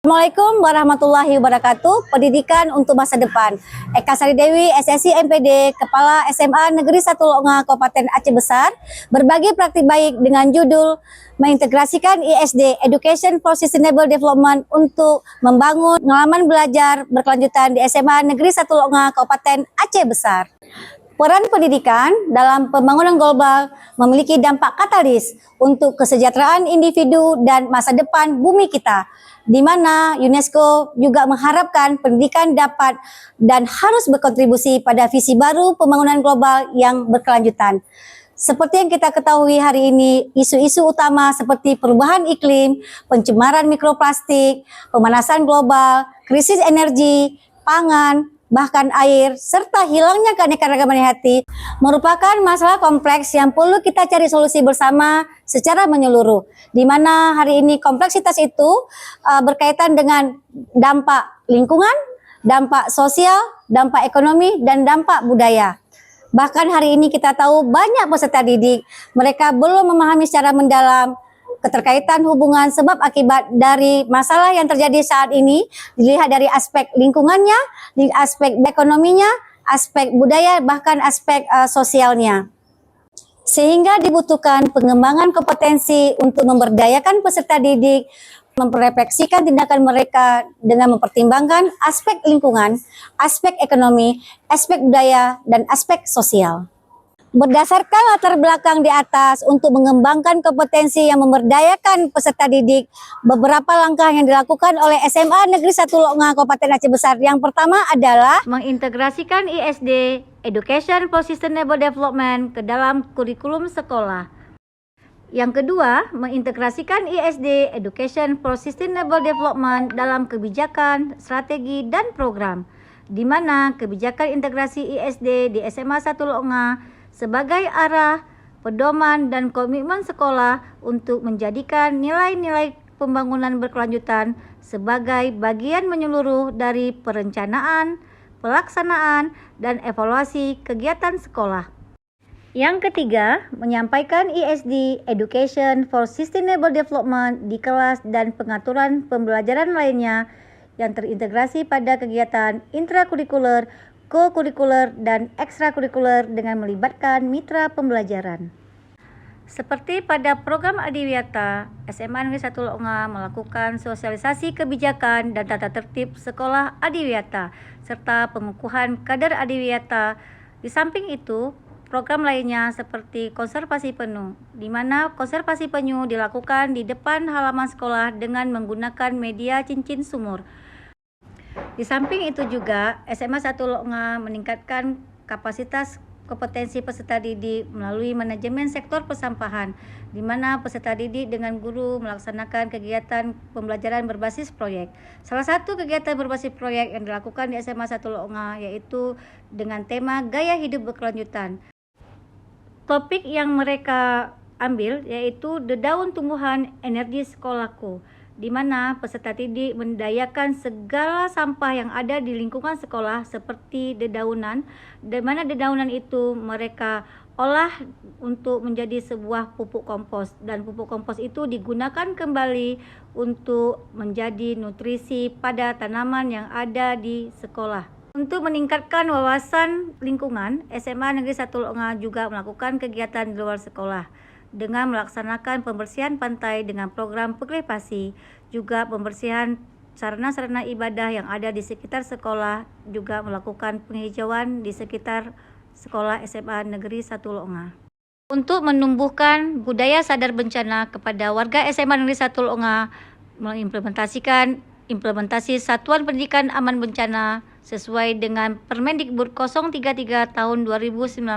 Assalamualaikum warahmatullahi wabarakatuh. Pendidikan untuk masa depan. Eka Sari Dewi, SSI MPD, Kepala SMA Negeri 1 Longa, Kabupaten Aceh Besar, berbagi praktik baik dengan judul mengintegrasikan ISD Education for Sustainable Development untuk membangun pengalaman belajar berkelanjutan di SMA Negeri 1 Longa, Kabupaten Aceh Besar. Peran pendidikan dalam pembangunan global memiliki dampak katalis untuk kesejahteraan individu dan masa depan bumi kita, di mana UNESCO juga mengharapkan pendidikan dapat dan harus berkontribusi pada visi baru pembangunan global yang berkelanjutan. Seperti yang kita ketahui hari ini, isu-isu utama seperti perubahan iklim, pencemaran mikroplastik, pemanasan global, krisis energi, pangan, bahkan air, serta hilangnya keanekaragaman hayati merupakan masalah kompleks yang perlu kita cari solusi bersama secara menyeluruh. Di mana hari ini kompleksitas itu berkaitan dengan dampak lingkungan, dampak sosial, dampak ekonomi, dan dampak budaya. Bahkan hari ini kita tahu banyak peserta didik, mereka belum memahami secara mendalam keterkaitan hubungan sebab akibat dari masalah yang terjadi saat ini, dilihat dari aspek lingkungannya, di aspek ekonominya, aspek budaya, bahkan aspek sosialnya. Sehingga dibutuhkan pengembangan kompetensi untuk memberdayakan peserta didik, memperefleksikan tindakan mereka dengan mempertimbangkan aspek lingkungan, aspek ekonomi, aspek budaya, dan aspek sosial. Berdasarkan latar belakang di atas untuk mengembangkan kompetensi yang memberdayakan peserta didik, beberapa langkah yang dilakukan oleh SMA Negeri 1 Longa Kabupaten Aceh Besar. Yang pertama adalah mengintegrasikan ISD Education for Sustainable Development ke dalam kurikulum sekolah. Yang kedua, mengintegrasikan ISD Education for Sustainable Development dalam kebijakan, strategi, dan program, di mana kebijakan integrasi ISD di SMA 1 Longa sebagai arah, pedoman, dan komitmen sekolah untuk menjadikan nilai-nilai pembangunan berkelanjutan sebagai bagian menyeluruh dari perencanaan, pelaksanaan, dan evaluasi kegiatan sekolah. Yang ketiga, menyampaikan ISD Education for Sustainable Development di kelas dan pengaturan pembelajaran lainnya yang terintegrasi pada kegiatan intrakurikuler, co-kurikuler, dan ekstrakurikuler dengan melibatkan mitra pembelajaran. Seperti pada program Adiwiyata, SMA Negeri 1 Longa melakukan sosialisasi kebijakan dan tata tertib sekolah Adiwiyata, serta pengukuhan kader Adiwiyata. Di samping itu, program lainnya seperti konservasi penyu, di mana konservasi penyu dilakukan di depan halaman sekolah dengan menggunakan media cincin sumur. Di samping itu juga, SMA 1 Longa meningkatkan kapasitas kompetensi peserta didik melalui manajemen sektor persampahan, di mana peserta didik dengan guru melaksanakan kegiatan pembelajaran berbasis proyek. Salah satu kegiatan berbasis proyek yang dilakukan di SMA 1 Longa yaitu dengan tema Gaya Hidup Berkelanjutan. Topik yang mereka ambil yaitu Dedaun Tumbuhan Energi Sekolahku, di mana peserta didik mendayakan segala sampah yang ada di lingkungan sekolah seperti dedaunan, di mana dedaunan itu mereka olah untuk menjadi sebuah pupuk kompos, dan pupuk kompos itu digunakan kembali untuk menjadi nutrisi pada tanaman yang ada di sekolah. Untuk meningkatkan wawasan lingkungan, SMA Negeri 1 Longa juga melakukan kegiatan di luar sekolah dengan melaksanakan pembersihan pantai dengan program Peklipasi, juga pembersihan sarana-sarana ibadah yang ada di sekitar sekolah, juga melakukan penghijauan di sekitar sekolah SMA Negeri 1 Longa. Untuk menumbuhkan budaya sadar bencana kepada warga SMA Negeri 1 Longa, mengimplementasikan implementasi Satuan Pendidikan Aman Bencana sesuai dengan Permendikbud 033 tahun 2019,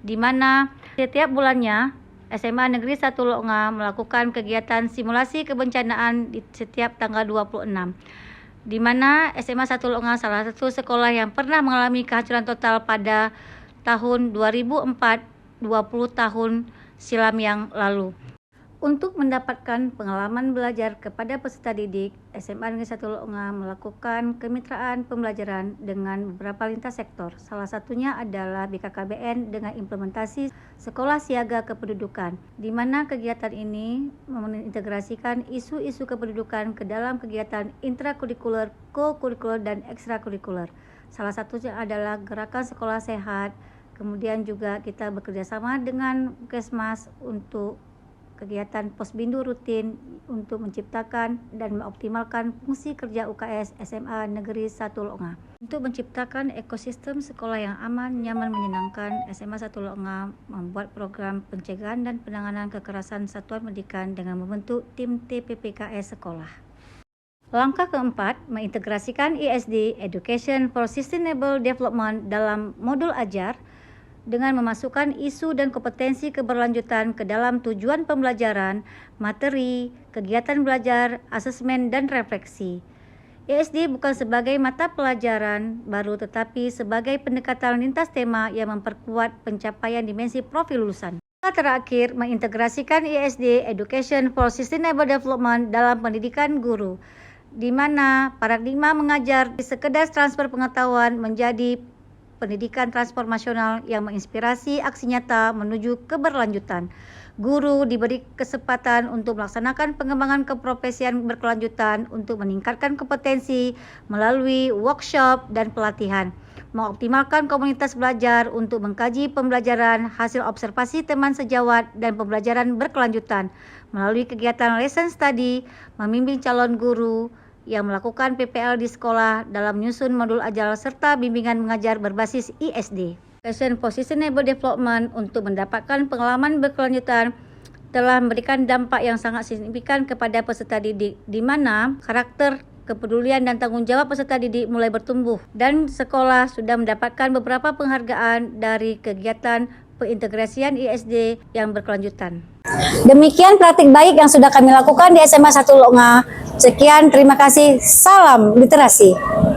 di mana setiap bulannya SMA Negeri 1 Longa melakukan kegiatan simulasi kebencanaan di setiap tanggal 26, di mana SMA 1 Longa salah satu sekolah yang pernah mengalami kehancuran total pada tahun 2004, 20 tahun silam yang lalu. Untuk mendapatkan pengalaman belajar kepada peserta didik, SMA Negeri 1 Loonga melakukan kemitraan pembelajaran dengan beberapa lintas sektor. Salah satunya adalah BKKBN dengan implementasi Sekolah Siaga Kependudukan, di mana kegiatan ini mengintegrasikan isu-isu kependudukan ke dalam kegiatan intrakurikuler, co-kurikuler, dan ekstrakurikuler. Salah satunya adalah gerakan sekolah sehat, kemudian juga kita bekerjasama dengan Puskesmas untuk kegiatan posbindu rutin untuk menciptakan dan mengoptimalkan fungsi kerja UKS SMA Negeri 1 Loonga. Untuk menciptakan ekosistem sekolah yang aman, nyaman, menyenangkan, SMA 1 Loonga membuat program pencegahan dan penanganan kekerasan satuan pendidikan dengan membentuk tim TPPKS sekolah. Langkah keempat, mengintegrasikan ESD (Education for Sustainable Development) dalam modul ajar dengan memasukkan isu dan kompetensi keberlanjutan ke dalam tujuan pembelajaran, materi, kegiatan belajar, asesmen, dan refleksi. ESD bukan sebagai mata pelajaran baru tetapi sebagai pendekatan lintas tema yang memperkuat pencapaian dimensi profil lulusan. Terakhir, mengintegrasikan ESD (Education for Sustainable Development) dalam pendidikan guru, di mana paradigma mengajar sekedar transfer pengetahuan menjadi pendidikan transformasional yang menginspirasi aksi nyata menuju keberlanjutan. Guru diberi kesempatan untuk melaksanakan pengembangan keprofesian berkelanjutan untuk meningkatkan kompetensi melalui workshop dan pelatihan, mengoptimalkan komunitas belajar untuk mengkaji pembelajaran, hasil observasi teman sejawat, dan pembelajaran berkelanjutan melalui kegiatan lesson study, membimbing calon guru yang melakukan PPL di sekolah dalam menyusun modul ajar serta bimbingan mengajar berbasis ISD. Education for Sustainable Development untuk mendapatkan pengalaman berkelanjutan telah memberikan dampak yang sangat signifikan kepada peserta didik, di mana karakter, kepedulian, dan tanggung jawab peserta didik mulai bertumbuh dan sekolah sudah mendapatkan beberapa penghargaan dari kegiatan pengintegrasian ISD yang berkelanjutan. Demikian praktik baik yang sudah kami lakukan di SMA 1 Loonga. Sekian, terima kasih. Salam literasi.